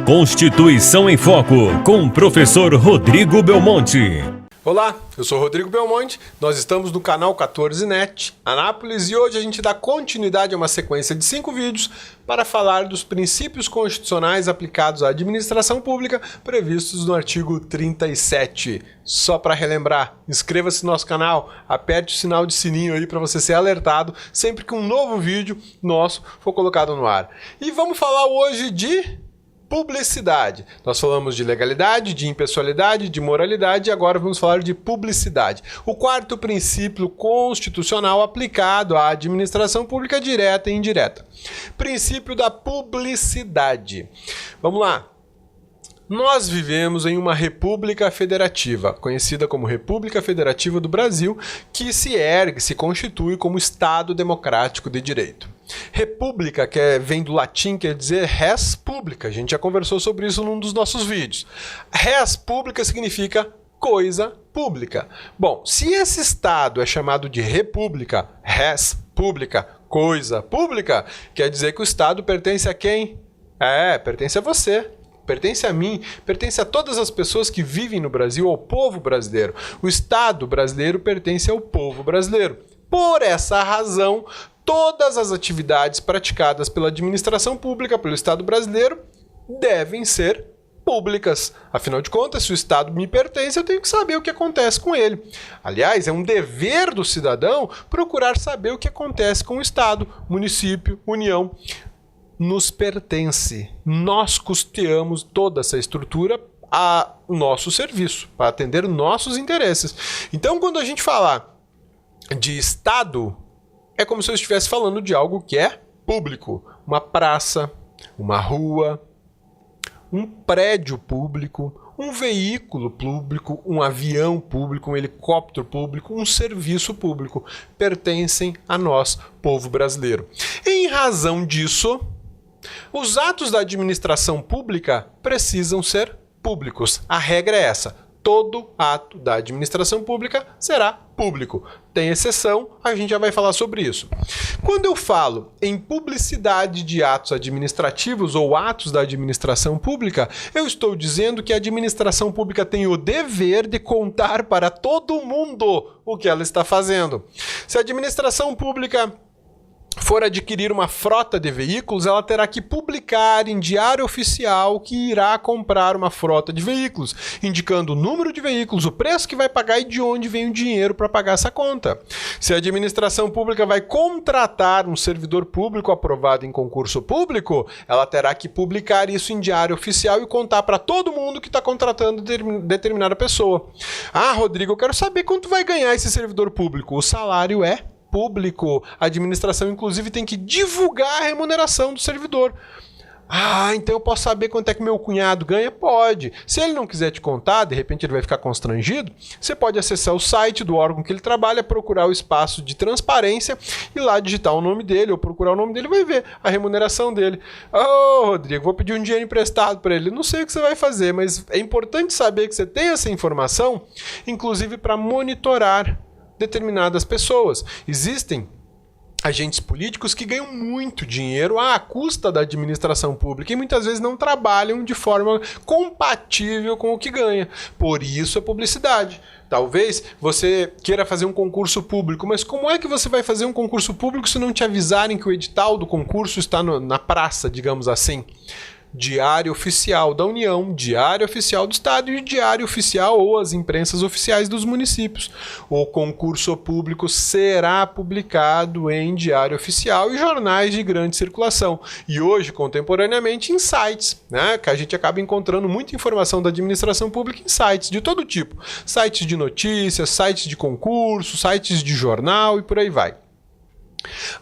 Constituição em Foco, com o professor Rodrigo Belmonte. Olá, eu sou Rodrigo Belmonte, nós estamos no canal 14net Anápolis e hoje a gente dá continuidade a uma sequência de 5 vídeos para falar dos princípios constitucionais aplicados à administração pública previstos no artigo 37. Só para relembrar, inscreva-se no nosso canal, aperte o sinal de sininho aí para você ser alertado sempre que um novo vídeo nosso for colocado no ar. E vamos falar hoje de publicidade. Nós falamos de legalidade, de impessoalidade, de moralidade e agora vamos falar de publicidade. O quarto princípio constitucional aplicado à administração pública direta e indireta. Princípio da publicidade. Vamos lá. Nós vivemos em uma república federativa, conhecida como República Federativa do Brasil, que se ergue, se constitui como Estado democrático de direito. República, vem do latim, quer dizer res publica. A gente já conversou sobre isso num dos nossos vídeos. Res publica significa coisa pública. Bom, se esse Estado é chamado de república, res publica, coisa pública, quer dizer que o Estado pertence a quem? Pertence a você. Pertence a mim, pertence a todas as pessoas que vivem no Brasil, ao povo brasileiro. O Estado brasileiro pertence ao povo brasileiro. Por essa razão, todas as atividades praticadas pela administração pública, pelo Estado brasileiro, devem ser públicas. Afinal de contas, se o Estado me pertence, eu tenho que saber o que acontece com ele. Aliás, é um dever do cidadão procurar saber o que acontece com o Estado, município, União. Nos pertence. Nós custeamos toda essa estrutura a nosso serviço, para atender nossos interesses. Então, quando a gente falar de Estado, é como se eu estivesse falando de algo que é público. Uma praça, uma rua, um prédio público, um veículo público, um avião público, um helicóptero público, um serviço público. Pertencem a nós, povo brasileiro. Em razão disso, os atos da administração pública precisam ser públicos. A regra é essa. Todo ato da administração pública será público. Tem exceção, a gente já vai falar sobre isso. Quando eu falo em publicidade de atos administrativos ou atos da administração pública, eu estou dizendo que a administração pública tem o dever de contar para todo mundo o que ela está fazendo. Se a administração pública for adquirir uma frota de veículos, ela terá que publicar em diário oficial que irá comprar uma frota de veículos, indicando o número de veículos, o preço que vai pagar e de onde vem o dinheiro para pagar essa conta. Se a administração pública vai contratar um servidor público aprovado em concurso público, ela terá que publicar isso em diário oficial e contar para todo mundo que está contratando determinada pessoa. Ah, Rodrigo, eu quero saber quanto vai ganhar esse servidor público. O salário é público. A administração, inclusive, tem que divulgar a remuneração do servidor. Ah, então eu posso saber quanto é que meu cunhado ganha? Pode. Se ele não quiser te contar, de repente ele vai ficar constrangido, você pode acessar o site do órgão que ele trabalha, procurar o espaço de transparência e lá digitar o nome dele ou procurar o nome dele e vai ver a remuneração dele. Ô, Rodrigo, vou pedir um dinheiro emprestado para ele. Não sei o que você vai fazer, mas é importante saber que você tem essa informação, inclusive para monitorar determinadas pessoas. Existem agentes políticos que ganham muito dinheiro à custa da administração pública e muitas vezes não trabalham de forma compatível com o que ganha. Por isso a publicidade. Talvez você queira fazer um concurso público, mas como é que você vai fazer um concurso público se não te avisarem que o edital do concurso está na praça, digamos assim? Diário Oficial da União, Diário Oficial do Estado e Diário Oficial ou as imprensas oficiais dos municípios. O concurso público será publicado em Diário Oficial e jornais de grande circulação. E hoje, contemporaneamente, em sites, né, que a gente acaba encontrando muita informação da administração pública em sites de todo tipo. Sites de notícias, sites de concurso, sites de jornal e por aí vai.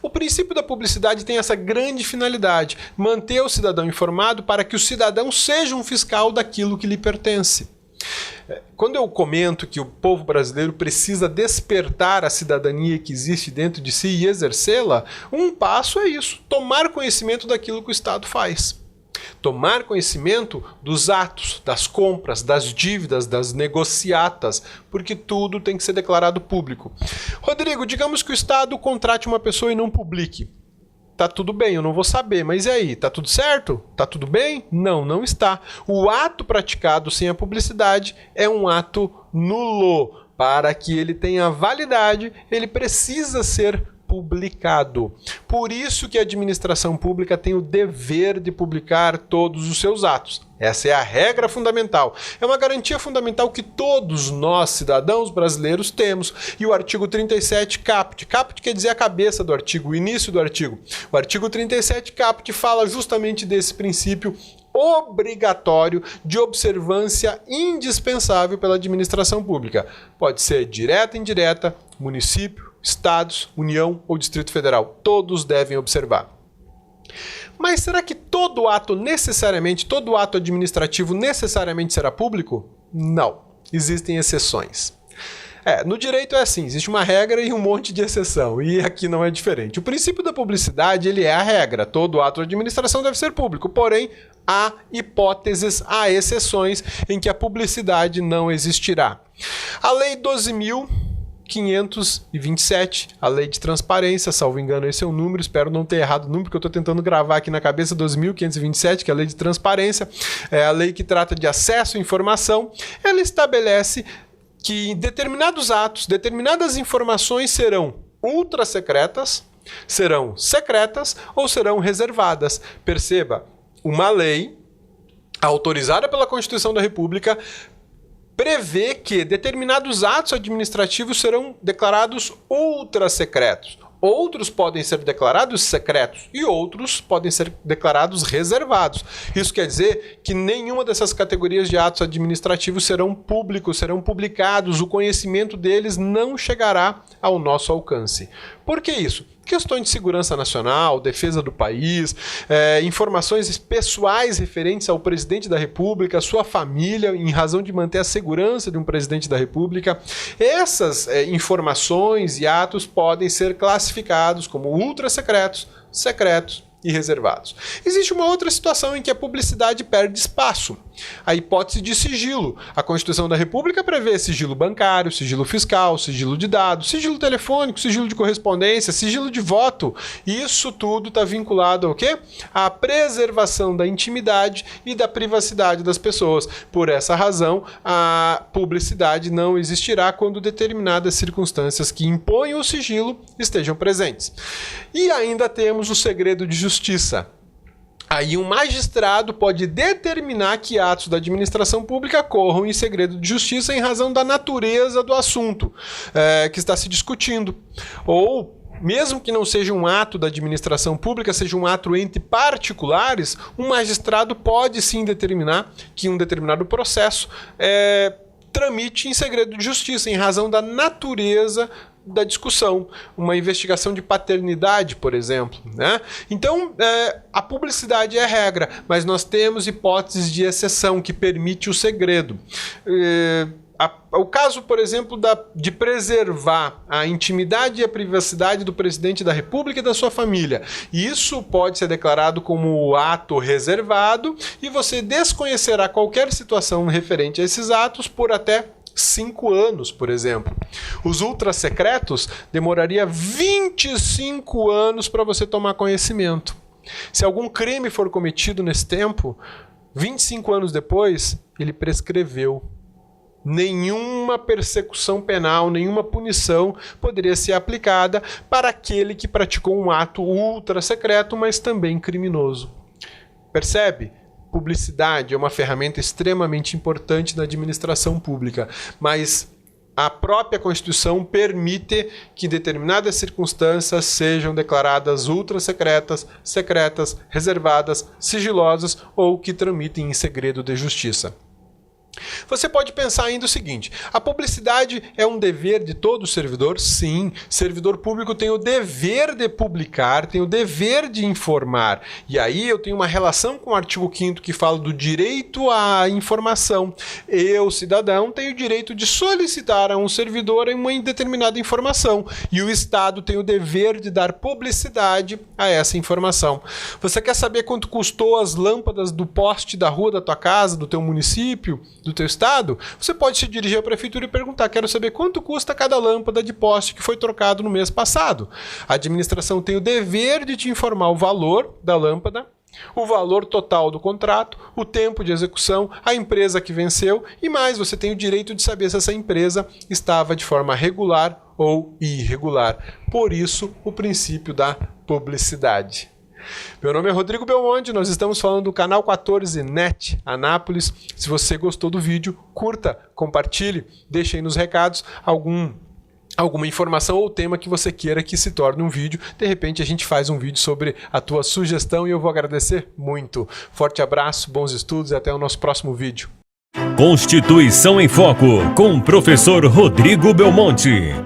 O princípio da publicidade tem essa grande finalidade, manter o cidadão informado para que o cidadão seja um fiscal daquilo que lhe pertence. Quando eu comento que o povo brasileiro precisa despertar a cidadania que existe dentro de si e exercê-la, um passo é isso, tomar conhecimento daquilo que o Estado faz. Tomar conhecimento dos atos, das compras, das dívidas, das negociatas, porque tudo tem que ser declarado público. Rodrigo, digamos que o Estado contrate uma pessoa e não publique. tá tudo bem, eu não vou saber, mas e aí, tá tudo certo? Tá tudo bem? Não, não está. O ato praticado sem a publicidade é um ato nulo. Para que ele tenha validade, ele precisa ser publicado. Por isso que a administração pública tem o dever de publicar todos os seus atos. Essa é a regra fundamental. É uma garantia fundamental que todos nós, cidadãos brasileiros, temos. E o artigo 37 caput. Caput quer dizer a cabeça do artigo, o início do artigo. O artigo 37 caput fala justamente desse princípio obrigatório de observância indispensável pela administração pública. Pode ser direta, indireta, município, estados, União ou Distrito Federal. Todos devem observar. Mas será que todo ato administrativo necessariamente será público? Não. Existem exceções. No direito é assim, existe uma regra e um monte de exceção, e aqui não é diferente. O princípio da publicidade, ele é a regra. Todo ato de administração deve ser público, porém, há hipóteses, há exceções em que a publicidade não existirá. A Lei 12.527, a Lei de Transparência, salvo engano, esse é o número, espero não ter errado o número, porque eu estou tentando gravar aqui na cabeça, 12.527, que é a Lei de Transparência, é a lei que trata de acesso à informação. Ela estabelece que determinados atos, determinadas informações serão ultra secretas, serão secretas ou serão reservadas. Perceba, uma lei autorizada pela Constituição da República prevê que determinados atos administrativos serão declarados ultra secretos. Outros podem ser declarados secretos e outros podem ser declarados reservados. Isso quer dizer que nenhuma dessas categorias de atos administrativos serão públicos, serão publicados, o conhecimento deles não chegará ao nosso alcance. Por que isso? Questões de segurança nacional, defesa do país, informações pessoais referentes ao presidente da República, sua família, em razão de manter a segurança de um presidente da República. Essas informações e atos podem ser classificados como ultra secretos, secretos e reservados. Existe uma outra situação em que a publicidade perde espaço. A hipótese de sigilo. A Constituição da República prevê sigilo bancário, sigilo fiscal, sigilo de dados, sigilo telefônico, sigilo de correspondência, sigilo de voto. Isso tudo está vinculado ao quê? À preservação da intimidade e da privacidade das pessoas. Por essa razão, a publicidade não existirá quando determinadas circunstâncias que impõem o sigilo estejam presentes. E ainda temos o segredo de justiça. Aí um magistrado pode determinar que atos da administração pública corram em segredo de justiça em razão da natureza do assunto que está se discutindo. Ou, mesmo que não seja um ato da administração pública, seja um ato entre particulares, um magistrado pode sim determinar que um determinado processo tramite em segredo de justiça em razão da natureza da discussão, uma investigação de paternidade, por exemplo, né? Então, a publicidade é a regra, mas nós temos hipóteses de exceção que permite o segredo. O caso, por exemplo, de preservar a intimidade e a privacidade do presidente da República e da sua família. Isso pode ser declarado como ato reservado e você desconhecerá qualquer situação referente a esses atos por até 5 anos, por exemplo. Os ultrasecretos demoraria 25 anos para você tomar conhecimento. Se algum crime for cometido nesse tempo, 25 anos depois, ele prescreveu. Nenhuma persecução penal, nenhuma punição poderia ser aplicada para aquele que praticou um ato ultrasecreto, mas também criminoso. Percebe? Publicidade é uma ferramenta extremamente importante na administração pública, mas a própria Constituição permite que determinadas circunstâncias sejam declaradas ultrasecretas, secretas, reservadas, sigilosas ou que tramitem em segredo de justiça. Você pode pensar ainda o seguinte: a publicidade é um dever de todo servidor? Sim, servidor público tem o dever de publicar, tem o dever de informar. E aí eu tenho uma relação com o artigo 5º que fala do direito à informação. Eu, cidadão, tenho o direito de solicitar a um servidor uma determinada informação. E o Estado tem o dever de dar publicidade a essa informação. Você quer saber quanto custou as lâmpadas do poste da rua da tua casa, do teu município, do teu teu estado, você pode se dirigir à prefeitura e perguntar: quero saber quanto custa cada lâmpada de poste que foi trocado no mês passado. A administração tem o dever de te informar o valor da lâmpada, o valor total do contrato, o tempo de execução, a empresa que venceu e mais, você tem o direito de saber se essa empresa estava de forma regular ou irregular. Por isso, o princípio da publicidade. Meu nome é Rodrigo Belmonte, nós estamos falando do canal 14NET Anápolis. Se você gostou do vídeo, curta, compartilhe, deixe aí nos recados alguma informação ou tema que você queira que se torne um vídeo. De repente a gente faz um vídeo sobre a tua sugestão e eu vou agradecer muito. Forte abraço, bons estudos e até o nosso próximo vídeo. Constituição em Foco, com o professor Rodrigo Belmonte.